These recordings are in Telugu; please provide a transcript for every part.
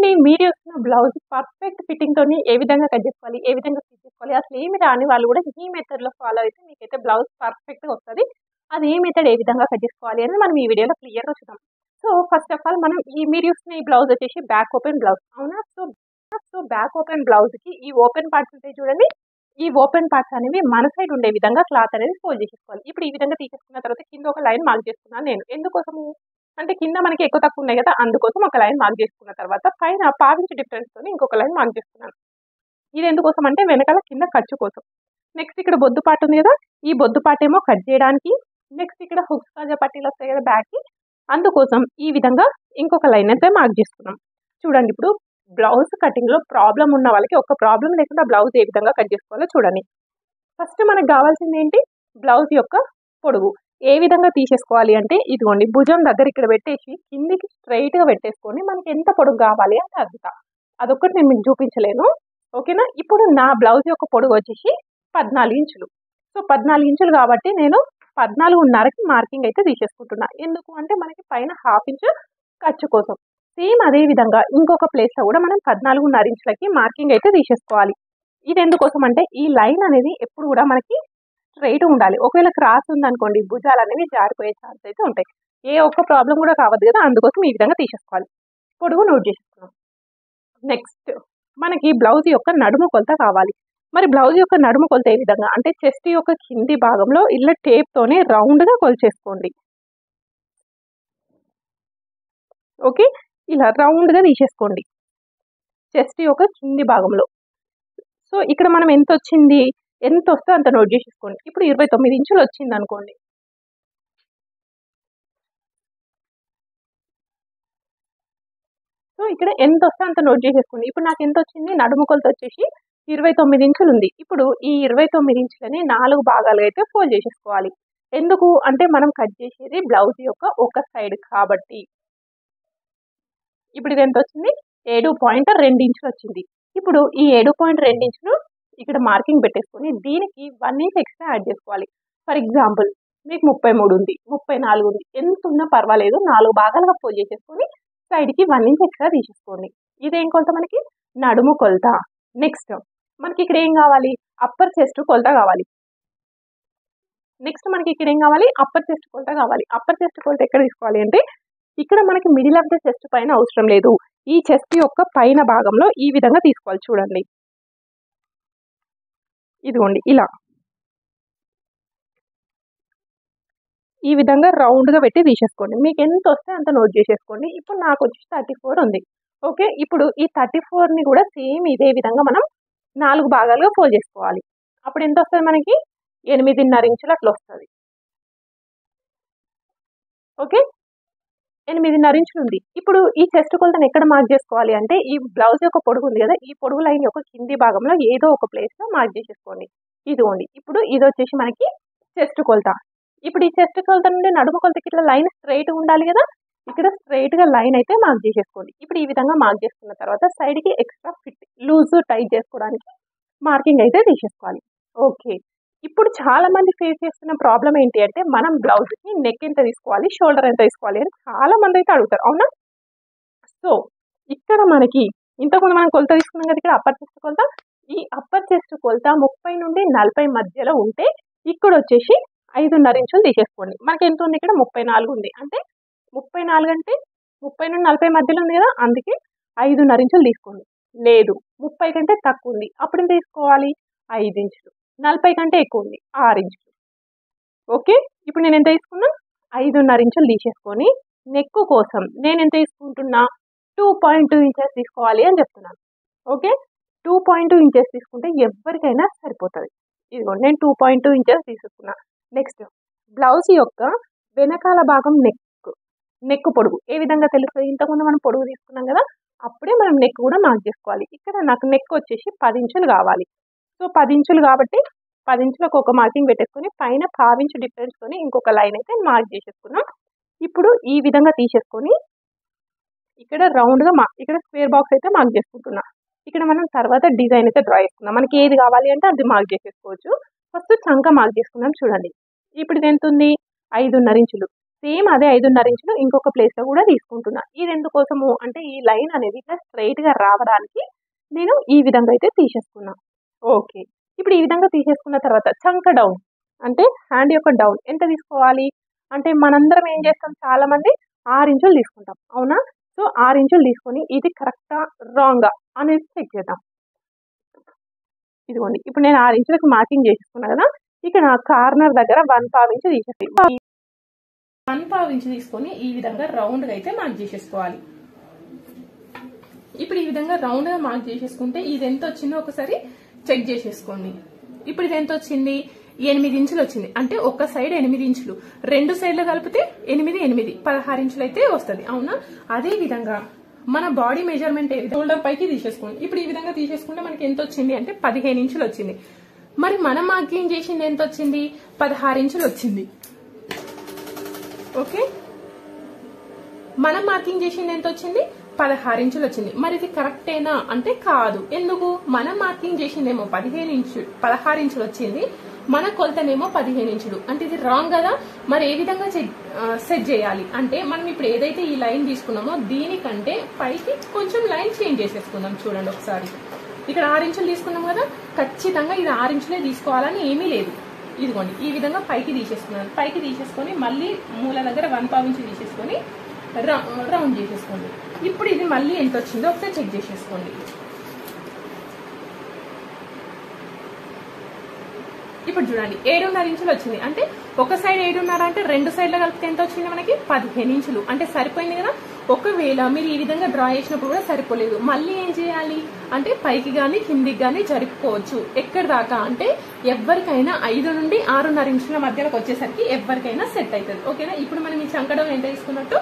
చూడండి మీరు చూస్తున్న బ్లౌజ్ పర్ఫెక్ట్ ఫిట్టింగ్‌తోని ఏ విధంగా కట్ చేసుకోవాలి, ఏ విధంగా స్టిచ్ చేసుకోవాలి, అసలు ఏమి రాని వాళ్ళు కూడా ఈ మెథడ్‌లో ఫాలో అయితే మీకైతే బ్లౌజ్ పర్ఫెక్ట్‌గా వస్తది. అది ఏ మెథడ్ ఏ విధంగా కట్ చేసుకోవాలి అని మనం ఈ వీడియోలో క్లియర్‌గా చూద్దాం. సో, ఫస్ట్ ఆఫ్ ఆల్ మనం మీరు చూస్తున్న ఈ బ్లౌజ్ వచ్చేసి బ్యాక్ ఓపెన్ బ్లౌజ్ అవునా? సో బ్యాక్ ఓపెన్ బ్లౌజ్‌కి ఈ ఓపెన్ పార్ట్స్ ఉంటాయి చూడండి. ఈ ఓపెన్ పార్ట్స్ అనేవి మన సైడ్ ఉండే విధంగా క్లాత్ అనేది ఫోల్డ్ చేసేసుకోవాలి. ఇప్పుడు ఈ విధంగా తీసేసుకున్న తర్వాత కింద ఒక లైన్ మార్క్ చేసుకున్నాను నేను. ఎందుకోసము? అంటే కింద మనకి ఎక్కువ తక్కువ ఉన్నాయి కదా! అందుకోసం ఒక లైన్ మార్క్ చేసుకున్న తర్వాత పైన పావించి డిఫరెన్స్‌తోని ఇంకొక లైన్ మార్క్ చేసుకున్నాను. ఇది ఎందుకోసం అంటే వెనకాల కింద ఖర్చు కోసం. నెక్స్ట్ ఇక్కడ బొద్దు పార్ట్ ఉంది కదా! ఈ బొద్దు పార్ట్ ఏమో కట్ చేయడానికి. నెక్స్ట్ ఇక్కడ హుక్స్ కాజా పట్టీలు వస్తాయి కదా బ్యాక్‌కి. అందుకోసం ఈ విధంగా ఇంకొక లైన్ అయితే మార్క్ చేసుకున్నాం. చూడండి ఇప్పుడు బ్లౌజ్ కటింగ్‌లో ప్రాబ్లమ్ ఉన్న వాళ్ళకి ఒక ప్రాబ్లమ్ లేకుండా బ్లౌజ్ ఏ విధంగా కట్ చేసుకోవాలో చూడండి. ఫస్ట్ మనకు కావాల్సింది ఏంటి? బ్లౌజ్ యొక్క పొడవు. ఏ విధంగా తీసేసుకోవాలి అంటే ఇదిగోండి భుజం దగ్గర ఇక్కడ పెట్టేసి కిందికి స్ట్రైట్‌గా పెట్టేసుకొని మనకి ఎంత పొడుగు కావాలి అంటే అంత. అదొక్కటి నేను మీకు చూపించలేను. ఓకేనా? ఇప్పుడు నా బ్లౌజ్ యొక్క పొడవు వచ్చేసి 14 ఇంచులు. సో 14 ఇంచులు కాబట్టి నేను 14.5కి మార్కింగ్ అయితే తీసేసుకుంటున్నా. ఎందుకు అంటే మనకి పైన హాఫ్ ఇంచ్ ఖర్చు కోసం. సేమ్ అదే విధంగా ఇంకొక ప్లేస్‌లో కూడా మనం 14.5 ఇంచులకి మార్కింగ్ అయితే తీసేసుకోవాలి. ఇది ఎందుకోసం అంటే ఈ లైన్ అనేది ఎప్పుడు కూడా మనకి స్ట్రైట్‌గా ఉండాలి. ఒకవేళ క్రాస్ ఉందనుకోండి భుజాలు అనేవి జారిపోయే ఛాన్స్ అయితే ఉంటాయి. ఏ ఒక్క ప్రాబ్లమ్ కూడా కావద్దు కదా! అందుకోసం ఈ విధంగా తీసేసుకోవాలి. పొడవు నోట్ చేసేసుకున్నాం. నెక్స్ట్ మనకి బ్లౌజ్ యొక్క నడుము కొలత కావాలి. మరి బ్లౌజ్ యొక్క నడుము కొలత ఏ విధంగా అంటే చెస్ట్ యొక్క కింది భాగంలో ఇలా టేప్‌తోనే రౌండ్‌గా కొలిచేసుకోండి. ఓకే. ఇలా రౌండ్‌గా తీసేసుకోండి. చెస్ట్ యొక్క కింది భాగంలో. సో ఇక్కడ మనం ఎంతొచ్చింది? ఎంతొస్తే అంత నోట్ చేసేసుకోండి. ఇప్పుడు 29 ఇంచులు వచ్చిందనుకోండి. సో ఇక్కడ ఎంతొస్తే అంత నోట్ చేసేసుకోండి. ఇప్పుడు నాకు ఎంతొచ్చింది? నడుము కొలత వచ్చేసి 29 ఇంచులు ఉంది. ఇప్పుడు ఈ 29 ఇంచులని 4 భాగాలుగా అయితే ఫోల్డ్ చేసేసుకోవాలి. ఎందుకు అంటే మనం కట్ చేసేది బ్లౌజ్ యొక్క ఒక సైడ్ కాబట్టి. ఇప్పుడు ఇది ఎంత వచ్చింది? 7.2 ఇంచులు వచ్చింది. ఇప్పుడు ఈ 7.2 ఇంచులు ఇక్కడ మార్కింగ్ పెట్టేసుకొని దీనికి 1 ఇంచ్ ఎక్స్ట్రా యాడ్ చేసుకోవాలి. ఫర్ ఎగ్జాంపుల్ మీకు 33 ఉంది, 34 ఉంది. ఎంత ఉన్నా పర్వాలేదు 4 భాగాలుగా ఫోల్డ్ చేసేసుకొని సైడ్‌కి 1 ఇంచ్ ఎక్స్ట్రా తీసేసుకోండి. ఇదేం కొలత మనకి? నడుము కొలత. నెక్స్ట్ మనకి ఇక్కడ ఏం కావాలి? అప్పర్ చెస్ట్ కొలత కావాలి. నెక్స్ట్ మనకి ఇక్కడ ఏం కావాలి? అప్పర్ చెస్ట్ కొలత కావాలి. అప్పర్ చెస్ట్ కొలత ఎక్కడ తీసుకోవాలి అంటే ఇక్కడ మనకి మిడిల్ ఆఫ్ ద చెస్ట్ పైన అవసరం లేదు. ఈ చెస్ట్ యొక్క పైన భాగంలో ఈ విధంగా తీసుకోవాలి చూడండి. ఇదిగోండి ఇలా. ఈ విధంగా రౌండ్‌గా పెట్టి తీసేసుకోండి. మీకు ఎంత వస్తే అంత నోట్ చేసేసుకోండి. ఇప్పుడు నాకు వచ్చేసి 34 ఉంది. ఓకే. ఇప్పుడు ఈ 34ని కూడా సేమ్ ఇదే విధంగా మనం 4 భాగాలుగా ఫోల్డ్ చేసుకోవాలి. అప్పుడు ఎంత వస్తది మనకి? 8.5 ఇంచులు అట్లా వస్తది. ఓకే. 8.5 ఇంచులు ఉంది. ఇప్పుడు ఈ చెస్ట్ కొలతను ఎక్కడ మార్క్ చేసుకోవాలి అంటే ఈ బ్లౌజ్ యొక్క పొడుగు ఉంది కదా! ఈ పొడుగు లైన్ యొక్క కింది భాగంలో ఏదో ఒక ప్లేస్‌లో మార్క్ చేసేసుకోండి. ఇదిగోండి. ఇప్పుడు ఇది వచ్చేసి మనకి చెస్ట్ కొలత. ఇప్పుడు ఈ చెస్ట్ కొలత నుండి నడుము కొలతకి ఇట్లా లైన్ స్ట్రెయిట్‌గా ఉండాలి కదా! ఇక్కడ స్ట్రెయిట్‌గా లైన్ అయితే మార్క్ చేసేసుకోండి. ఇప్పుడు ఈ విధంగా మార్క్ చేసుకున్న తర్వాత సైడ్‌కి ఎక్స్ట్రా ఫిట్ లూజ్ టైట్ చేసుకోవడానికి మార్కింగ్ అయితే తీసేసుకోవాలి. ఓకే. ఇప్పుడు చాలా మంది ఫేస్ చేస్తున్న ప్రాబ్లమ్ ఏంటి అంటే మనం బ్లౌజ్‌కి నెక్ ఎంత తీసుకోవాలి, షోల్డర్ ఎంత తీసుకోవాలి అని చాలా మంది అయితే అడుగుతారు. అవునా? సో ఇక్కడ మనకి ఇంతకుముందు మనం కొలత తీసుకున్నాం కదా! ఇక్కడ అప్పర్ చెస్ట్ కొలత. ఈ అప్పర్ చెస్ట్ కొలత 30 నుండి 40 మధ్యలో ఉంటే ఇక్కడ వచ్చేసి 5.5 ఇంచులు తీసేసుకోండి. మనకి ఎంత ఉంది ఇక్కడ? 34 ఉంది. అంటే 34 అంటే 30 నుండి 40 మధ్యలో ఉంది కదా! అందుకే 5.5 ఇంచులు తీసుకోండి. లేదు 30 కంటే తక్కువ ఉంది. అప్పుడు ఎంత తీసుకోవాలి? 5 ఇంచులు. 40 కంటే ఎక్కువ ఉంది. 6 ఇంచులు. ఓకే. ఇప్పుడు నేను ఎంత తీసుకున్నా? 5.5 ఇంచులు తీసేసుకొని నెక్ కోసం నేను ఎంత తీసుకుంటున్నా? 2.2 ఇంచెస్ తీసుకోవాలి అని చెప్తున్నాను. ఓకే. 2.2 ఇంచెస్ తీసుకుంటే ఎవరికైనా సరిపోతది. ఇదిగోండి నేను 2.2 ఇంచెస్ తీసుకున్నా. నెక్స్ట్ బ్లౌజ్ యొక్క వెనకాల భాగం నెక్ పొడుగు ఏ విధంగా తెలుస్తది? ఇంతకుముందు మనం పొడుగు తీసుకున్నాం కదా! అప్పుడే మనం నెక్ కూడా మార్క్ చేసుకోవాలి. ఇక్కడ నాకు నెక్ వచ్చేసి 10 ఇంచులు కావాలి. సో 10 ఇంచులు కాబట్టి 10 ఇంచులకు ఒక మార్కింగ్ పెట్టేసుకొని పైన పావించు డిఫరెన్స్‌తోని ఇంకొక లైన్ అయితే మార్క్ చేసేసుకున్నాం. ఇప్పుడు ఈ విధంగా తీసేసుకొని ఇక్కడ రౌండ్‌గా ఇక్కడ స్క్వేర్ బాక్స్ అయితే మార్క్ చేసుకుంటున్నా. ఇక్కడ మనం తర్వాత డిజైన్ అయితే డ్రా చేసుకుందాం. మనకి ఏది కావాలి అంటే అది మార్క్ చేసేసుకోవచ్చు. ఫస్ట్ చంక మార్క్ చేసుకుందాం చూడండి. ఇప్పుడు ఇది ఎంత ఉంది? 5.5 ఇంచులు. సేమ్ అదే 5.5 ఇంచులు ఇంకొక ప్లేస్లో కూడా తీసుకుంటున్నా. ఇది ఎందుకోసము అంటే ఈ లైన్ అనేది ఇట్లా స్ట్రైట్గా రావడానికి నేను ఈ విధంగా అయితే తీసేసుకున్నా. ఓకే, ఇప్పుడు ఈ విధంగా తీసేసుకున్న తర్వాత చంక డౌన్ అంటే హ్యాండ్ యొక్క డౌన్ ఎంత తీసుకోవాలి అంటే మనందరం ఏం చేస్తాం, చాలా మంది 6 ఇంచులు తీసుకుంటాం, అవునా? సో 6 ఇంచులు తీసుకొని ఇది కరెక్టా రాంగా అనేది చెక్ చేద్దాం. ఇదిగోండి, ఇప్పుడు నేను 6 ఇంచులకు మార్కింగ్ చేసేసుకున్నా కదా, ఇక్కడ కార్నర్ దగ్గర 1/4 ఇంచు తీసేసి 1/4 ఇంచు తీసుకొని ఈ విధంగా రౌండ్గా అయితే మార్క్ చేసేసుకోవాలి. ఇప్పుడు ఈ విధంగా రౌండ్గా మార్క్ చేసేసుకుంటే ఇది ఎంత వచ్చిందో ఒకసారి చెక్ చేసేసుకోండి. ఇప్పుడు ఇది ఎంత వచ్చింది, 8 ఇంచులు వచ్చింది. అంటే ఒక సైడ్ 8 ఇంచులు, 2 సైడ్లు కలిపితే 8, 16 ఇంచులు అయితే వస్తుంది, అవునా? అదే విధంగా మన బాడీ మెజర్మెంట్ షోల్డర్ పైకి తీసేసుకోండి. ఇప్పుడు ఈ విధంగా తీసేసుకుంటే మనకి ఎంత వచ్చింది అంటే 15 ఇంచులు వచ్చింది. మరి మనం మార్కింగ్ చేసింది ఎంత వచ్చింది, 16 ఇంచులు వచ్చింది. ఓకే, మనం మార్కింగ్ చేసింది ఎంత వచ్చింది, 16 ఇంచులు వచ్చింది. మరి ఇది కరెక్టేనా అంటే కాదు. ఎందుకు? మనం మార్కింగ్ చేసిందేమో 16 ఇంచులు వచ్చింది, మన కొలతనేమో 15 ఇంచులు. అంటే ఇది రాంగ్ కదా. మరి ఏ విధంగా సెట్ చేయాలి అంటే మనం ఇప్పుడు ఏదైతే ఈ లైన్ తీసుకున్నామో దీనికంటే పైకి కొంచెం లైన్ చేంజ్ చేసేసుకుందాం. చూడండి ఒకసారి, ఇక్కడ 6 ఇంచులు తీసుకున్నాం కదా, ఖచ్చితంగా ఇది 6 ఇంచులే తీసుకోవాలని ఏమీ లేదు. ఇదిగోండి ఈ విధంగా పైకి తీసేసుకున్నాను. పైకి తీసేసుకొని మళ్ళీ మూల దగ్గర 1/4 ఇంచు తీసేసుకొని రౌండ్ చేసేసుకోండి. ఇప్పుడు ఇది మళ్ళీ ఎంత వచ్చిందో ఒకసారి చెక్ చేసేసుకోండి. ఇప్పుడు చూడండి 7.5 ఇంచులు వచ్చింది. అంటే ఒక సైడ్ 7.5 అంటే 2 సైడ్ల కలిపితే ఎంత వచ్చింది మనకి, 15 ఇంచులు. అంటే సరిపోయింది కదా. ఒకవేళ మీరు ఈ విధంగా డ్రా చేసినప్పుడు కూడా సరిపోలేదు, మళ్ళీ ఏం చేయాలి అంటే పైకి గానీ కిందికి గానీ జరుపుకోవచ్చు. ఎక్కడి దాకా అంటే ఎవరికైనా 5 నుండి 6.5 ఇంచుల మధ్యలోకి వచ్చేసరికి ఎవరికైనా సెట్ అవుతుంది. ఓకేనా? ఇప్పుడు మనం ఈ చంకడం ఎంత తీసుకున్నట్టు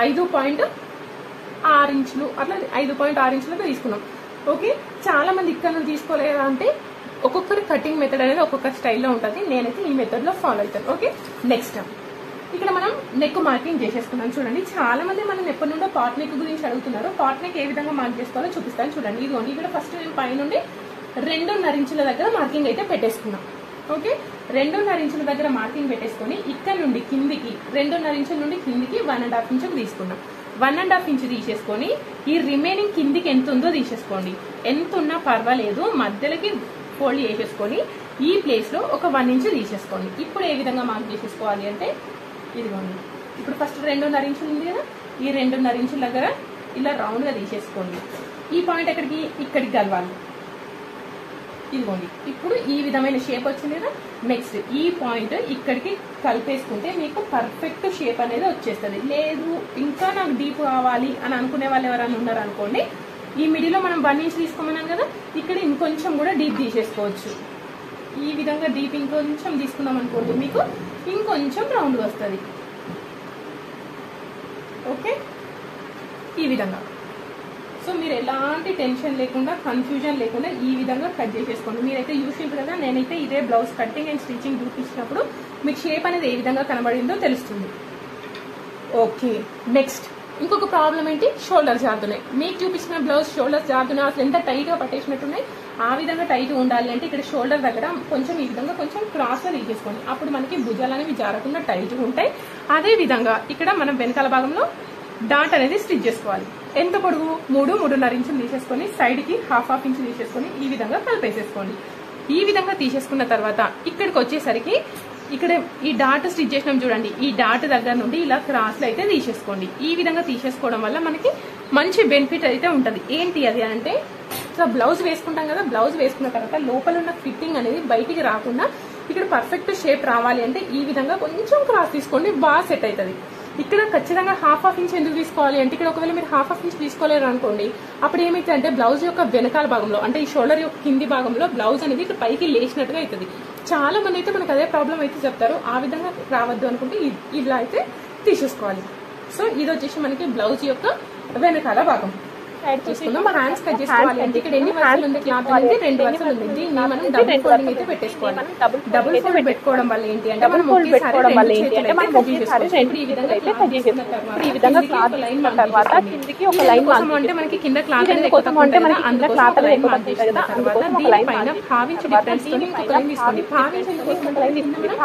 5.6 ఇంచులు అట్లా 5.6 ఇంచులతో తీసుకున్నాం. ఓకే, చాలా మంది ఇక్కడ నుండి తీసుకోలేదా అంటే ఒక్కొక్కరి కటింగ్ మెథడ్ అనేది ఒక్కొక్క స్టైల్లో ఉంటుంది. నేనైతే ఈ మెథడ్ లో ఫాలో అవుతాను. ఓకే, నెక్స్ట్ ఇక్కడ మనం నెక్ మార్కింగ్ చేసేసుకున్నాం. చూడండి, చాలా మంది మనం ఎప్పటి నుండో పాట్ నెక్ గురించి అడుగుతున్నారు. పాట్ నెక్ ఏ విధంగా మార్క్ చేసుకోవాలో చూపిస్తాను. చూడండి, ఇదిగోండి ఇక్కడ ఫస్ట్ నేను పైనుండి 2.5 ఇంచుల దగ్గర మార్కింగ్ అయితే పెట్టేసుకున్నాం. ఓకే, 2.5 ఇంచుల దగ్గర మార్కింగ్ పెట్టేసుకొని ఇక్కడ నుండి కిందికి 2.5 ఇంచుల నుండి కిందికి 1.5 ఇంచులు తీసుకున్నాం. 1.5 ఇంచు తీసేసుకొని ఈ రిమైనింగ్ కిందికి ఎంత ఉందో తీసేసుకోండి. ఎంత ఉన్నా పర్వాలేదు, మధ్యలోకి ఫోల్డ్ చేసేసుకొని ఈ ప్లేస్ లో ఒక 1 ఇంచు తీసేసుకోండి. ఇప్పుడు ఏ విధంగా మార్క్ చేసేసుకోవాలి అంటే ఇదిగోండి, ఇప్పుడు ఫస్ట్ 2.5 ఇంచులు ఉంది కదా, ఈ 2.5 ఇంచుల దగ్గర ఇలా రౌండ్ గా తీసేసుకోండి. ఈ పాయింట్ ఎక్కడికి, ఇక్కడికి కలవాలి. ఇదిగోండి, ఇప్పుడు ఈ విధమైన షేప్ వచ్చింది కదా. నెక్స్ట్ ఈ పాయింట్ ఇక్కడికి కలిపేసుకుంటే మీకు పర్ఫెక్ట్ షేప్ అనేది వచ్చేస్తుంది. లేదు ఇంకా నాకు డీప్ కావాలి అని అనుకునే వాళ్ళు ఎవరైనా ఉన్నారు అనుకోండి, ఈ మిడిలో మనం 1 ఇంచ్ తీసుకోమన్నాం కదా, ఇక్కడ ఇంకొంచెం కూడా డీప్ తీసేసుకోవచ్చు. ఈ విధంగా డీప్ ఇంకొంచెం తీసుకున్నాం అనుకోండి, మీకు ఇంకొంచెం రౌండ్ వస్తుంది. ఓకే, ఈ విధంగా. సో మీరు ఎలాంటి టెన్షన్ లేకుండా, కన్ఫ్యూజన్ లేకుండా ఈ విధంగా కట్ చేసేసుకోండి. మీరైతే చూసింటారు కదా, నేనైతే ఇదే బ్లౌజ్ కటింగ్ అండ్ స్టిచ్చింగ్ చూపించినప్పుడు మీకు షేప్ అనేది ఏ విధంగా కనబడిందో తెలుస్తుంది. ఓకే, నెక్స్ట్ ఇంకొక ప్రాబ్లం ఏంటి, షోల్డర్ జారుతున్నాయి. మీకు చూపించిన బ్లౌజ్ షోల్డర్స్ జారుతున్నాయి, అసలు ఎంత టైట్గా పట్టేసినట్టున్నాయి. ఆ విధంగా టైట్ ఉండాలి అంటే ఇక్కడ షోల్డర్ దగ్గర కొంచెం ఈ విధంగా కొంచెం క్రాస్గా తీసేసుకోండి. అప్పుడు మనకి భుజాలు అనేవి జారకుండా టైట్గా ఉంటాయి. అదే విధంగా ఇక్కడ మనం వెనకాల భాగంలో డాట్ అనేది స్టిచ్ చేసుకోవాలి. ఎంత పొడుగు, 3.5 ఇంచులు తీసేసుకొని సైడ్కి 1/2 ఇంచు తీసేసుకొని ఈ విధంగా కలిపేసేసుకోండి. ఈ విధంగా తీసేసుకున్న తర్వాత ఇక్కడికి వచ్చేసరికి ఇక్కడ ఈ డాట్ స్టిచ్ చేసినాం చూడండి, ఈ డాట్ దగ్గర నుండి ఇలా క్రాస్లో అయితే తీసేసుకోండి. ఈ విధంగా తీసేసుకోవడం వల్ల మనకి మంచి బెనిఫిట్ అయితే ఉంటుంది. ఏంటి అది అంటే, ఇట్లా బ్లౌజ్ వేసుకుంటాం కదా, బ్లౌజ్ వేసుకున్న తర్వాత లోపల ఉన్న ఫిట్టింగ్ అనేది బయటికి రాకుండా ఇక్కడ పర్ఫెక్ట్ షేప్ రావాలి అంటే ఈ విధంగా కొంచెం క్రాస్ తీసుకోండి, బాగా సెట్ అవుతుంది. ఇక్కడ ఖచ్చితంగా 1/2 ఇంచ్ ఎందుకు తీసుకోవాలి అంటే, ఇక్కడ ఒకవేళ మీరు 1/2 ఇంచ్ తీసుకోలేరు అనుకోండి, అప్పుడు ఏమైతే అంటే బ్లౌజ్ యొక్క వెనకాల భాగంలో అంటే ఈ షోల్డర్ యొక్క కింది భాగంలో బ్లౌజ్ అనేది ఇట్లా పైకి లేచినట్టుగా అవుతుంది. చాలా మంది అయితే మనకు అదే ప్రాబ్లం అయితే చెప్తారు. ఆ విధంగా రావద్దు అనుకుంటే ఇలా అయితే తీసేసుకోవాలి. సో ఇది వచ్చేసి మనకి బ్లౌజ్ యొక్క వెనకాల భాగం. చూసుకుందాం. హ్యాండ్స్ కట్ చేసుకోవాలి అంటే ఇక్కడ ఎన్ని వరుసలు ఉంది క్లాత్ అనేది 2 వరుసలు ఉంది. దీన్ని మనం డబుల్ ఫోల్డింగ్ అయితే పెట్టేసుకోవాలి. డబుల్ ఫోల్డ్ పెట్టుకోవడం వల్ల ఏంటి అంటే మనం ఒకేసారి రెండు ఈ విధంగా అయితే కట్ చేసేసుకుంటాం. ఇప్పుడు ఈ విధంగా క్లాత్ లైన్ తర్వాత కిందికి ఒక లైన్ అంటే మనకి కింద క్లాత్ అనేది కోసం అంటే మనకి కింద క్లాత్ లైన్ మార్క్ చేసిన తర్వాత దీనిపైన భావించి డిఫరెన్స్ తో ఇంకొక లైన్ తీసుకోండి.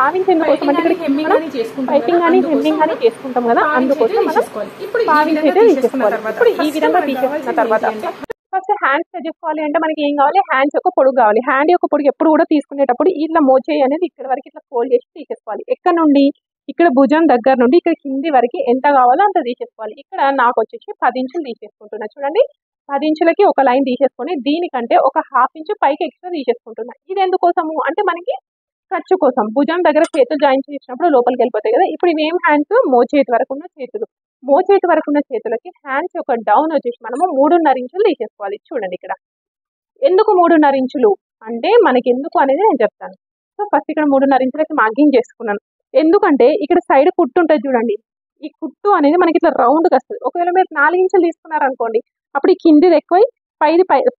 భావించేందుకు కోసం అంటే ఇక్కడ హెమ్మింగ్ అని చేసుకుంటాం, పైపింగ్ అని హెమ్మింగ్ అని చేసుకుంటాం కదా, అందుకోసం మనం ఇప్పుడు ఈ విధంగా తీసేసుకున్న తర్వాత ఫస్ట్ హ్యాండ్స్ కట్ చేసుకోవాలి అంటే మనకి ఏం కావాలి, హ్యాండ్స్ యొక్క పొడుగు కావాలి. హ్యాండ్ యొక్క పొడుగు ఎప్పుడు కూడా తీసుకునేటప్పుడు ఇట్లా మోచేయి అనేది ఇక్కడ వరకు ఇట్లా ఫోల్డ్ చేసి తీసేసుకోవాలి. ఎక్కడ నుండి ఇక్కడ భుజం దగ్గర నుండి ఇక్కడ కింది వరకు ఎంత కావాలో అంత తీసేసుకోవాలి. ఇక్కడ నాకు వచ్చేసి 10 ఇంచులు తీసేసుకుంటున్నా. చూడండి, 10 ఇంచులకి ఒక లైన్ తీసేసుకొని దీనికంటే ఒక ½ ఇంచు పైకి ఎక్స్ట్రా తీసేసుకుంటున్నా. ఇది ఎందుకోసము అంటే మనకి ఖర్చు కోసం. భుజం దగ్గర చేతులు జాయిన్ చేసినప్పుడు లోపలికి వెళ్ళిపోతాయి కదా. ఇప్పుడు ఇవేం హ్యాండ్స్, మోచేతి వరకు ఉన్న చేతులు. మోచేతి వరకు ఉన్న చేతులకి హ్యాండ్స్ యొక్క డౌన్ వచ్చేసి మనము 3.5 ఇంచులు తీసేసుకోవాలి. చూడండి ఇక్కడ ఎందుకు 3.5 ఇంచులు అంటే మనకి ఎందుకు అనేది నేను చెప్తాను. సో ఫస్ట్ ఇక్కడ 3.5 ఇంచులకి మార్కింగ్ చేసుకున్నాను. ఎందుకంటే ఇక్కడ సైడ్ కుట్టు ఉంటుంది చూడండి, ఈ కుట్టు అనేది మనకి ఇట్లా రౌండ్గా వస్తుంది. ఒకవేళ మీరు 4 ఇంచులు తీసుకున్నారనుకోండి, అప్పుడు ఈ కిందిది ఎక్కువ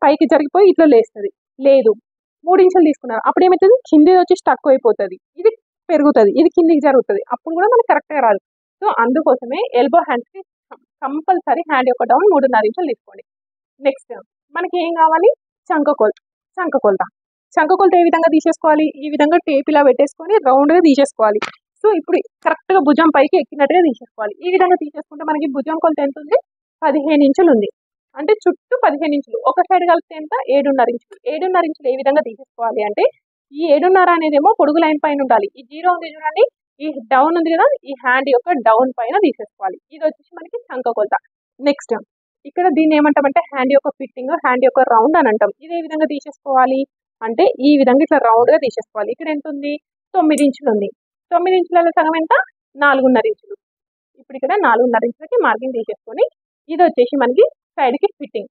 పైకి జరిగిపోయి ఇట్లా లేస్తుంది. లేదు, 3 ఇంచులు తీసుకున్నారు, అప్పుడు ఏమవుతుంది, కిందిది వచ్చి స్టక్ అయిపోతుంది, ఇది పెరుగుతుంది, ఇది కిందికి జరుగుతుంది, అప్పుడు కూడా మనకి కరెక్ట్గా రాదు. సో అందుకోసమే ఎల్బో హ్యాండ్స్కి కంపల్సరీ హ్యాండ్ యొక్క డౌన్ 3.5 ఇంచులు తీసుకోండి. నెక్స్ట్ మనకి ఏం కావాలి, చంక కొలత ఏ విధంగా తీసేసుకోవాలి, ఈ విధంగా టేప్ ఇలా పెట్టేసుకొని రౌండ్గా తీసేసుకోవాలి. సో ఇప్పుడు కరెక్ట్గా భుజం పైకి ఎక్కినట్టుగా తీసేసుకోవాలి. ఈ విధంగా తీసేసుకుంటే మనకి భుజం కొలత ఎంత ఉంది, 15 ఇంచులు ఉంది. అంటే చుట్టూ 15 ఇంచులు, ఒక సైడ్ కలిపితే ఎంత, 7.5 ఇంచులు. 7.5 ఇంచులు ఏ విధంగా తీసేసుకోవాలి అంటే ఈ 7.5 అనేదేమో పొడుగు లైన్ పైన ఉండాలి. ఈ 0 ఉంది చూడండి, ఈ డౌన్ ఉంది కదా, ఈ హ్యాండ్ యొక్క డౌన్ పైన తీసేసుకోవాలి. ఇది వచ్చేసి మనకి చంక కొలత. నెక్స్ట్ ఇక్కడ దీన్ని ఏమంటామంటే హ్యాండ్ యొక్క ఫిట్టింగ్, హ్యాండ్ యొక్క రౌండ్ అని అంటాం. ఇది ఏ విధంగా తీసేసుకోవాలి అంటే ఈ విధంగా ఇట్లా రౌండ్గా తీసేసుకోవాలి. ఇక్కడ ఎంత ఉంది, 9 ఇంచులు ఉంది. 9 ఇంచులలో సగం ఎంత, 4.5 ఇంచులు. ఇప్పుడు ఇక్కడ 4.5 ఇంచులకి మార్కింగ్ తీసేసుకొని ఇది వచ్చేసి మనకి సైడ్కి ఫిట్టింగ్.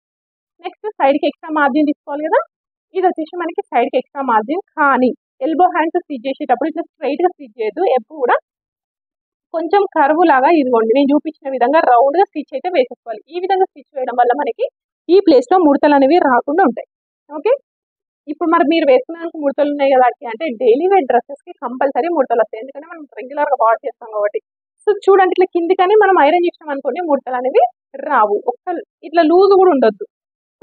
నెక్స్ట్ సైడ్కి ఎక్స్ట్రా మార్జిన్ తీసుకోవాలి కదా, ఇది వచ్చేసి మనకి సైడ్కి ఎక్స్ట్రా మార్జిన్. కానీ ఎల్బో హ్యాండ్స్ స్టిచ్ చేసేటప్పుడు ఇట్లా స్ట్రైట్గా స్టిచ్ చేయొద్దు, ఎప్పుడు కూడా కొంచెం కర్వ్ లాగా ఇదిగోండి నేను చూపించిన విధంగా రౌండ్గా స్టిచ్ అయితే వేసేసుకోవాలి. ఈ విధంగా స్టిచ్ వేయడం వల్ల మనకి ఈ ప్లేస్లో ముడతలు అనేవి రాకుండా ఉంటాయి. ఓకే, ఇప్పుడు మరి మీరు వేసుకున్నానికి ముడతలు ఉన్నాయి కదా అంటే డైలీ వేర్ డ్రెస్సెస్కి కంపల్సరీ ముడతలు వస్తాయి, ఎందుకంటే మనం రెగ్యులర్గా వాష్ చేస్తాం కాబట్టి. సో చూడండి ఇట్లా కిందికని మనం ఐరన్ చేసినాం అనుకోండి, ముడతలు అనేవి రావు. ఇట్లా లూజ్ కూడా ఉండొద్దు.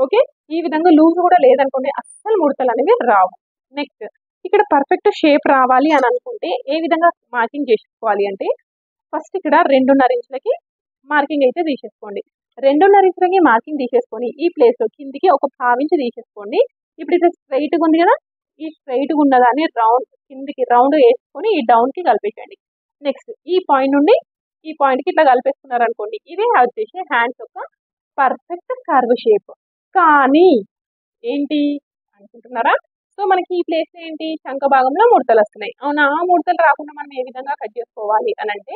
ఓకే, ఈ విధంగా లూజ్ కూడా లేదనుకోండి అస్సలు ముడతలు అనేవి రావు. నెక్స్ట్ ఇక్కడ పర్ఫెక్ట్ షేప్ రావాలి అని అనుకుంటే ఏ విధంగా మార్కింగ్ చేసుకోవాలి అంటే ఫస్ట్ ఇక్కడ 2.5 ఇంచులకి మార్కింగ్ అయితే తీసేసుకోండి. 2.5 ఇంచులకి మార్కింగ్ తీసేసుకొని ఈ ప్లేస్లో కిందికి ఒక 1/2 ఇంచు తీసేసుకోండి. ఇప్పుడు ఇది స్ట్రైట్గా ఉంది కదా, ఈ స్ట్రైట్గా ఉన్నదాన్ని కిందికి రౌండ్ వేసుకొని ఈ డౌన్కి కలిపేయండి. నెక్స్ట్ ఈ పాయింట్ నుండి ఈ పాయింట్కి ఇట్లా కలిపేసుకున్నారు అనుకోండి, ఇదే వచ్చేసి హ్యాండ్స్ యొక్క పర్ఫెక్ట్ కర్వ్ షేప్. కానీ ఏంటి అనుకుంటున్నారా, సో మనకి ఈ ప్లేస్ ఏంటి, చంక భాగంలో ముడతలు వస్తున్నాయి. అవునా, ఆ ముడతలు రాకుండా మనం ఏ విధంగా కట్ చేసుకోవాలి అని అంటే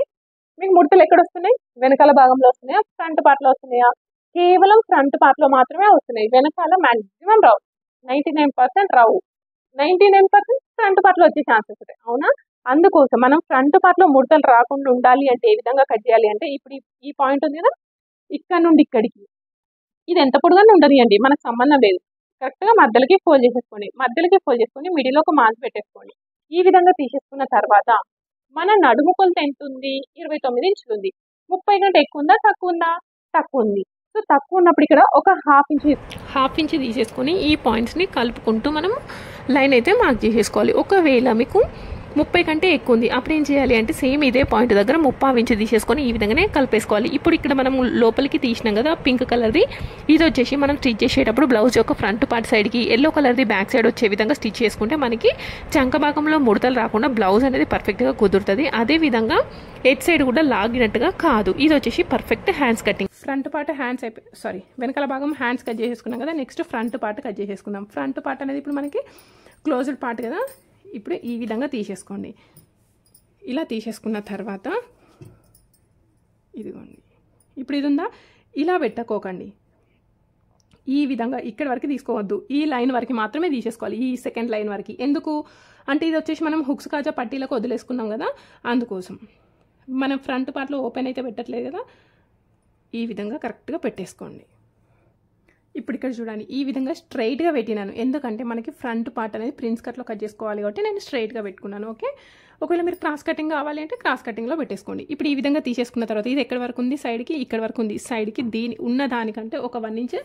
మీకు ముడతలు ఎక్కడ వస్తున్నాయి, వెనకాల భాగంలో వస్తున్నాయా, ఫ్రంట్ పార్ట్లో వస్తున్నాయా? కేవలం ఫ్రంట్ పార్ట్లో మాత్రమే వస్తున్నాయి, వెనకాల మ్యాక్సిమం రావు. 99% రావు, 99% ఫ్రంట్ పార్ట్లో వచ్చే ఛాన్సెస్ ఉంటాయి. అవునా, అందుకోసం మనం ఫ్రంట్ పార్ట్లో ముడతలు రాకుండా ఉండాలి అంటే ఏ విధంగా కట్ చేయాలి అంటే ఇప్పుడు ఈ పాయింట్ ఉంది కదా, ఇక్కడ నుండి ఇక్కడికి ఇది ఎంత పొడుగానే ఉండనియండి, మనకు సంబంధం లేదు. కరెక్ట్గా మధ్యలోకి ఫోల్డ్ చేసుకొని మిడిల్లో ఒక మార్క్ పెట్టేసుకోండి. ఈ విధంగా తీసేసుకున్న తర్వాత మన నడుము కొలత ఎంత ఉంది, 29 ఇంచులు ఉంది. 30 కంటే ఎక్కువ ఉందా, తక్కువ ఉందా, తక్కువ ఉంది. సో తక్కువ ఉన్నప్పుడు ఇక్కడ ఒక హాఫ్ ఇంచ్ తీసేసుకొని ఈ పాయింట్స్ని కలుపుకుంటూ మనం లైన్ అయితే మార్క్ చేసేసుకోవాలి. ఒకవేళ మీకు 30 కంటే ఎక్కువ ఉంది, అప్పుడు ఏం చేయాలి అంటే సేమ్ ఇదే పాయింట్ దగ్గర 30 ఇంచు తీసేసుకొని ఈ విధంగానే కలిపేసుకోవాలి. ఇప్పుడు ఇక్కడ మనం లోపలికి తీసినాం కదా పింక్ కలర్ది, ఇది వచ్చేసి మనం స్టిచ్ చేసేటప్పుడు బ్లౌజ్ యొక్క ఫ్రంట్ పార్ట్ సైడ్కి ఎల్లో కలర్ది బ్యాక్ సైడ్ వచ్చే విధంగా స్టిచ్ చేసుకుంటే మనకి చంక భాగంలో ముడతలు రాకుండా బ్లౌజ్ అనేది పర్ఫెక్ట్గా కుదురుతుంది. అదేవిధంగా ఎడ్ సైడ్ కూడా లాగినట్టుగా కాదు. ఇది వచ్చేసి perfect hands cutting. Front part hands వెనకాల భాగం హ్యాండ్స్ కట్ చేసేసుకున్నాం కదా, నెక్స్ట్ ఫ్రంట్ పార్ట్ కట్ చేసేసుకుందాం. ఫ్రంట్ పార్ట్ అనేది ఇప్పుడు మనకి క్లోజ్డ్ పార్ట్ కదా, ఇప్పుడు ఈ విధంగా తీసేసుకోండి. ఇలా తీసేసుకున్న తర్వాత ఇదిగోండి, ఇప్పుడు ఇది ఉందా, ఇలా పెట్టకోకండి, ఈ విధంగా ఇక్కడ వరకు తీసుకోవద్దు, ఈ లైన్ వరకు మాత్రమే తీసేసుకోవాలి, ఈ సెకండ్ లైన్ వరకు. ఎందుకు అంటే ఇది వచ్చేసి మనం హుక్స్ కాజా పట్టీలకు వదిలేసుకున్నాం కదా, అందుకోసం మనం ఫ్రంట్ పార్ట్లో ఓపెన్ అయితే పెట్టట్లేదు కదా, ఈ విధంగా కరెక్ట్గా పెట్టేసుకోండి. ఇప్పుడు ఇక్కడ చూడండి ఈ విధంగా స్ట్రైట్గా పెట్టినాను, ఎందుకంటే మనకి ఫ్రంట్ పార్ట్ అనేది ప్రిన్స్ కట్లో కట్ చేసుకోవాలి కాబట్టి నేను స్ట్రైట్గా పెట్టుకున్నాను. ఓకే, ఒకవేళ మీరు క్రాస్ కటింగ్ కావాలి అంటే క్రాస్ కటింగ్లో పెట్టేసుకోండి. ఇప్పుడు ఈ విధంగా తీసేసుకున్న తర్వాత ఇది ఎక్కడి వరకు ఉంది, సైడ్కి ఇక్కడ వరకు ఉంది, సైడ్కి దీని ఉన్న దానికంటే ఒక 1 ఇంచ్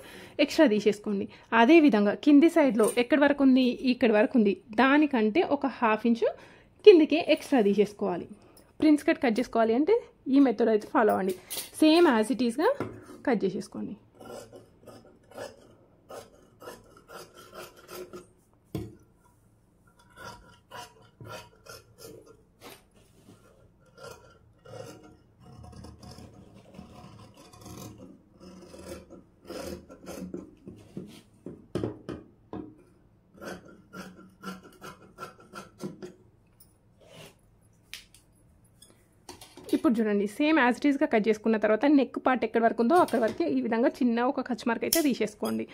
ఎక్స్ట్రా తీసేసుకోండి. అదేవిధంగా కింది సైడ్లో ఎక్కడి వరకు ఉంది, ఇక్కడి వరకు ఉంది, దానికంటే ఒక 1/2 ఇంచ్ కిందికి ఎక్స్ట్రా తీసేసుకోవాలి. ప్రిన్స్ కట్ చేసుకోవాలి అంటే ఈ మెథడ్ అయితే ఫాలో అవ్వండి. సేమ్ యాజ్ ఇట్ ఈస్గా కట్ చేసేసుకోండి. ఇప్పుడు చూడండి సేమ్ యాజ్ ఇట్ ఈస్గా కట్ చేసుకున్న తర్వాత నెక్ పార్ట్ ఎక్కడి వరకు ఉందో అక్కడి వరకు ఈ విధంగా చిన్న ఒక ఖర్చు మార్క్ అయితే తీసేసుకోండి.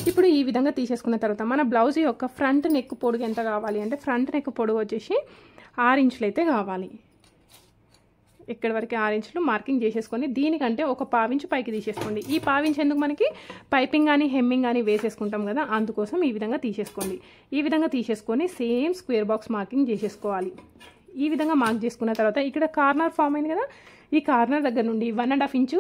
ఇప్పుడు ఈ విధంగా తీసేసుకున్న తర్వాత మన బ్లౌజ్ యొక్క ఫ్రంట్ నెక్ పొడుగు ఎంత కావాలి అంటే ఫ్రంట్ నెక్ పొడుగు వచ్చేసి 6 ఇంచులు అయితే కావాలి. ఎక్కడి వరకు 6 ఇంచులు మార్కింగ్ చేసేసుకొని దీనికంటే ఒక 1/2 ఇంచు పైకి తీసేసుకోండి. ఈ 1/2 ఇంచు ఎందుకు మనకి పైపింగ్ కానీ హెమ్మింగ్ కానీ వేసేసుకుంటాం కదా, అందుకోసం ఈ విధంగా తీసేసుకోండి. ఈ విధంగా తీసేసుకొని సేమ్ స్క్వేర్ బాక్స్ మార్కింగ్ చేసేసుకోవాలి. ఈ విధంగా మార్క్ చేసుకున్న తర్వాత ఇక్కడ కార్నర్ ఫామ్ అయింది కదా, ఈ కార్నర్ దగ్గర నుండి 1.5 ఇంచు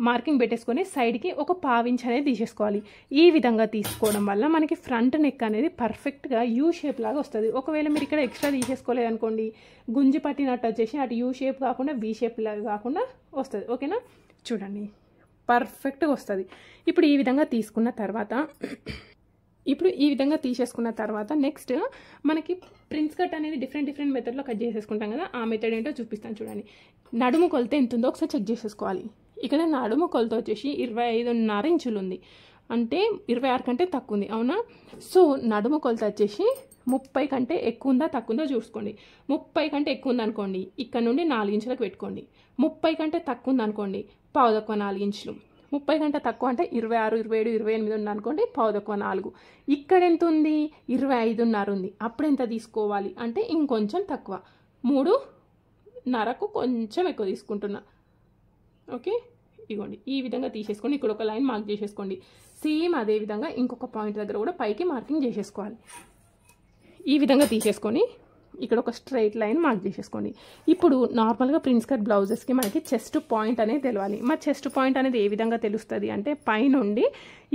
మార్కింగ్ పెట్టేసుకొని సైడ్కి ఒక 1/2 ఇంచ్ అనేది తీసేసుకోవాలి. ఈ విధంగా తీసుకోవడం వల్ల మనకి ఫ్రంట్ నెక్ అనేది పర్ఫెక్ట్గా యూ షేప్ లాగా వస్తుంది. ఒకవేళ మీరు ఇక్కడ ఎక్స్ట్రా తీసేసుకోలేదు అనుకోండి, గుంజి పట్టినట్టు వచ్చేసి అటు యూ షేప్ కాకుండా వీ షేప్ లాగా కాకుండా వస్తుంది. ఓకేనా, చూడండి పర్ఫెక్ట్గా వస్తుంది. ఇప్పుడు ఈ విధంగా తీసుకున్న తర్వాత తీసేసుకున్న తర్వాత నెక్స్ట్ మనకి ప్రిన్స్ కట్ అనేది డిఫరెంట్ మెథడ్లో కట్ చేసేసుకుంటాం కదా, ఆ మెథడ్ ఏంటో చూపిస్తాను చూడండి. నడుము కొలత ఎంత ఉందో ఒకసారి చెక్ చేసేసుకోవాలి. ఇక్కడ నడుము కొలత వచ్చేసి 25.5 ఇంచులు ఉంది, అంటే 26 కంటే తక్కువ ఉంది, అవునా? సో నడుము కొలత వచ్చేసి 30 కంటే ఎక్కువ ఉందా తక్కువ ఉందో చూసుకోండి. 30 కంటే ఎక్కువ ఉందనుకోండి ఇక్కడ నుండి 4 ఇంచులకు పెట్టుకోండి. 30 కంటే తక్కువ ఉందనుకోండి 4 ఇంచులు. 30 కంటే తక్కువ అంటే 26, 27, 28 ఉంది అనుకోండి 4. ఇక్కడ ఎంత ఉంది, 25.5 ఉంది. అప్పుడు ఎంత తీసుకోవాలి అంటే ఇంకొంచెం తక్కువ, 3.5కు కొంచెం ఎక్కువ తీసుకుంటున్నా. ఓకే, ఇగోండి ఈ విధంగా తీసేసుకోండి. ఇక్కడ ఒక లైన్ మార్క్ చేసేసుకోండి. సేమ్ అదే విధంగా ఇంకొక పాయింట్ దగ్గర కూడా పైకి మార్కింగ్ చేసేసుకోవాలి. ఈ విధంగా తీసేసుకొని ఇక్కడ ఒక స్ట్రైట్ లైన్ మార్క్ చేసేసుకోండి. ఇప్పుడు నార్మల్గా ప్రిన్స్ కట్ బ్లౌజెస్కి మనకి చెస్ట్ పాయింట్ అనేది తెలియాలి. మరి చెస్ట్ పాయింట్ అనేది ఏ విధంగా తెలుస్తుంది అంటే పైనుండి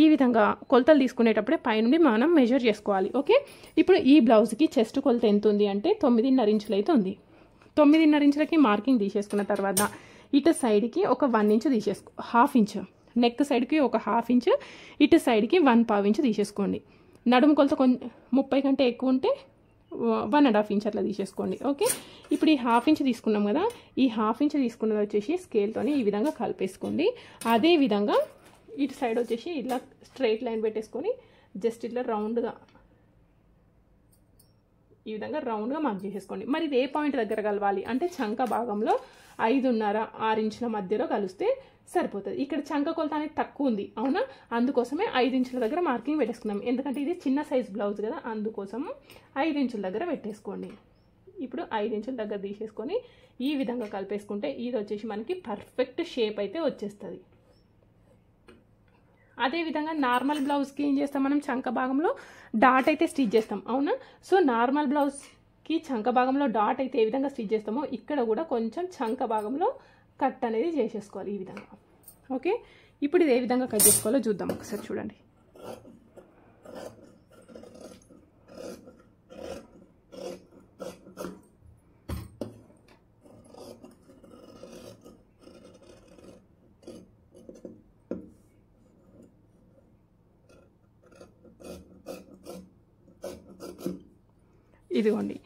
ఈ విధంగా కొలతలు తీసుకునేటప్పుడే పైనుండి మనం మెజర్ చేసుకోవాలి. ఓకే, ఇప్పుడు ఈ బ్లౌజ్కి చెస్ట్ కొలత ఎంత ఉంది అంటే 9.5 ఇంచులు అయితే ఉంది. 9.5 ఇంచులకి మార్కింగ్ తీసేసుకున్న తర్వాత ఇటు సైడ్కి ఒక 1 ఇంచ్ తీసేసుకో, 1/2 ఇంచ్ నెక్ సైడ్కి ఒక 1/2 ఇంచ్, ఇటు సైడ్కి 1/4 ఇంచ్ తీసేసుకోండి. నడుము కొలత 30 కంటే ఎక్కువ ఉంటే 1.5 ఇంచ్ అట్లా తీసేసుకోండి. ఓకే, ఇప్పుడు ఈ 1/2 ఇంచ్ తీసుకున్నాం కదా, ఈ 1/2 ఇంచ్ తీసుకున్నది వచ్చేసి స్కేల్తోని ఈ విధంగా కలిపేసుకోండి. అదే విధంగా ఇటు సైడ్ వచ్చేసి ఇట్లా స్ట్రైట్ లైన్ పెట్టేసుకొని జస్ట్ ఇట్లా రౌండ్గా ఈ విధంగా రౌండ్గా మార్క్ చేసేసుకోండి. మరి ఇది ఏ పాయింట్ దగ్గర కలవాలి అంటే చంక భాగంలో 5.5-6 ఇంచుల మధ్యలో కలిస్తే సరిపోతుంది. ఇక్కడ చంక కొలత అనేది తక్కువ ఉంది, అవునా? అందుకోసమే 5 ఇంచుల దగ్గర మార్కింగ్ పెట్టేసుకున్నాం. ఎందుకంటే ఇది చిన్న సైజ్ బ్లౌజ్ కదా, అందుకోసం 5 ఇంచుల దగ్గర పెట్టేసుకోండి. ఇప్పుడు 5 ఇంచుల దగ్గర తీసేసుకొని ఈ విధంగా కలిపేసుకుంటే ఇది వచ్చేసి మనకి పర్ఫెక్ట్ షేప్ అయితే వచ్చేస్తుంది. అదేవిధంగా నార్మల్ బ్లౌజ్కి ఏం చేస్తాం, మనం చంక భాగంలో డాట్ అయితే స్టిచ్ చేస్తాం, అవునా? సో నార్మల్ బ్లౌజ్కి చంక భాగంలో డాట్ అయితే ఏ విధంగా స్టిచ్ చేస్తామో ఇక్కడ కూడా కొంచెం చంక భాగంలో కట్ అనేది చేసేసుకోవాలి ఈ విధంగా. ఓకే, ఇప్పుడు ఇది ఏ విధంగా కట్ చేసుకోవాలో చూద్దాం ఒకసారి చూడండి. ఇదిగోండి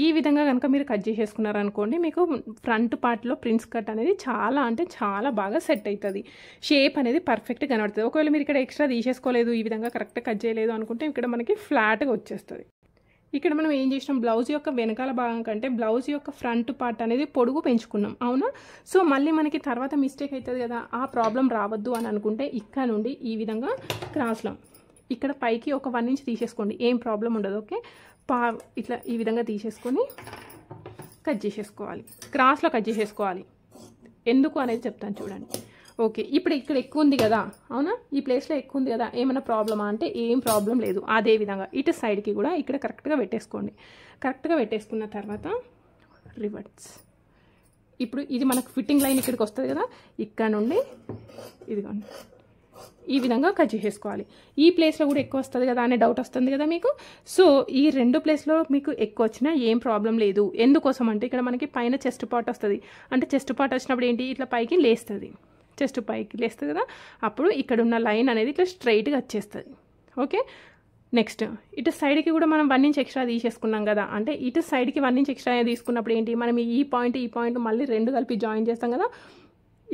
ఈ విధంగా కనుక మీరు కట్ చేసేసుకున్నారనుకోండి మీకు ఫ్రంట్ పార్ట్లో ప్రిన్స్ కట్ అనేది చాలా అంటే చాలా బాగా సెట్ అవుతుంది. షేప్ అనేది పర్ఫెక్ట్గా కనబడుతుంది. ఒకవేళ మీరు ఇక్కడ ఎక్స్ట్రా తీసేసుకోలేదు, ఈ విధంగా కరెక్ట్గా కట్ చేయలేదు అనుకుంటే ఇక్కడ మనకి ఫ్లాట్గా వచ్చేస్తుంది. ఇక్కడ మనం ఏం చేసినాం, బ్లౌజ్ యొక్క వెనకాల భాగం కంటే బ్లౌజ్ యొక్క ఫ్రంట్ పార్ట్ అనేది పొడుగు పెంచుకున్నాం, అవునా? సో మళ్ళీ మనకి తర్వాత మిస్టేక్ అవుతుంది కదా, ఆ ప్రాబ్లం రావద్దు అని అనుకుంటే ఇక్కడ నుండి ఈ విధంగా క్రాస్లో ఇక్కడ పైకి ఒక 1 ఇంచ్ తీసేసుకోండి, ఏం ప్రాబ్లం ఉండదు. ఓకే, ఇట్లా ఈ విధంగా తీసేసుకొని కట్ చేసేసుకోవాలి, క్రాస్లో కట్ చేసేసుకోవాలి. ఎందుకు అనేది చెప్తాను చూడండి. ఓకే, ఇప్పుడు ఇక్కడ ఎక్కువ ఉంది కదా, అవునా, ఈ ప్లేస్లో ఎక్కువ ఉంది కదా, ఏమైనా ప్రాబ్లమా అంటే ఏం ప్రాబ్లం లేదు. అదేవిధంగా ఇటు సైడ్కి కూడా ఇక్కడ కరెక్ట్గా పెట్టేసుకోండి. కరెక్ట్గా పెట్టేసుకున్న తర్వాత రివర్స్. ఇప్పుడు ఇది మనకు ఫిట్టింగ్ లైన్ ఇక్కడికి వస్తుంది కదా, ఇక్కడ నుండి ఇదిగోండి ఈ విధంగా కట్ చేసేసుకోవాలి. ఈ ప్లేస్లో కూడా ఎక్కువ వస్తుంది కదా అనే డౌట్ వస్తుంది కదా మీకు. సో ఈ 2 ప్లేస్లో మీకు ఎక్కువ వచ్చినా ఏం ప్రాబ్లం లేదు. ఎందుకోసం అంటే ఇక్కడ మనకి పైన చెస్ట్ పార్ట్ వస్తుంది. అంటే చెస్ట్ పార్ట్ వచ్చినప్పుడు ఏంటి, ఇట్లా పైకి లేస్తుంది, చెస్ట్ పైకి లేస్తుంది కదా, అప్పుడు ఇక్కడ ఉన్న లైన్ అనేది ఇట్లా స్ట్రైట్గా వచ్చేస్తుంది. ఓకే, నెక్స్ట్ ఇటు సైడ్కి కూడా మనం 1 ఇంచ్ ఎక్స్ట్రా తీసేసుకున్నాం కదా, అంటే ఇటు సైడ్కి 1 ఇంచ్ ఎక్స్ట్రా తీసుకున్నప్పుడు ఏంటి, మనం ఈ పాయింట్ మళ్ళీ 2 కలిపి జాయిన్ చేస్తాం కదా.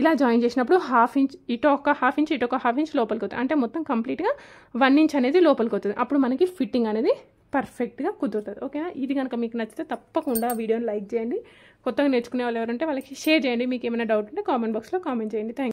ఇలా జాయిన్ చేసినప్పుడు 1/2 ఇంచ్ ఇటు ఒక 1/2 ఇంచ్ ఇటు ఒక 1/2 ఇంచ్ లోపలికి వస్తుంది. అంటే మొత్తం కంప్లీట్గా 1 ఇంచ్ అనేది లోపలికి వస్తుంది. అప్పుడు మనకి ఫిట్టింగ్ అనేది పర్ఫెక్ట్గా కుదురుతుంది. ఓకేనా, ఇది కనుక మీకు నచ్చితే తప్పకుండా వీడియోని లైక్ చేయండి. కొత్తగా నేర్చుకునే వాళ్ళు ఎవరంటే వాళ్ళకి షేర్ చేయండి. మీకు ఏమైనా డౌట్ ఉంటే కామెంట్ బాక్స్లో కామెంట్ చేయండి. Thank you.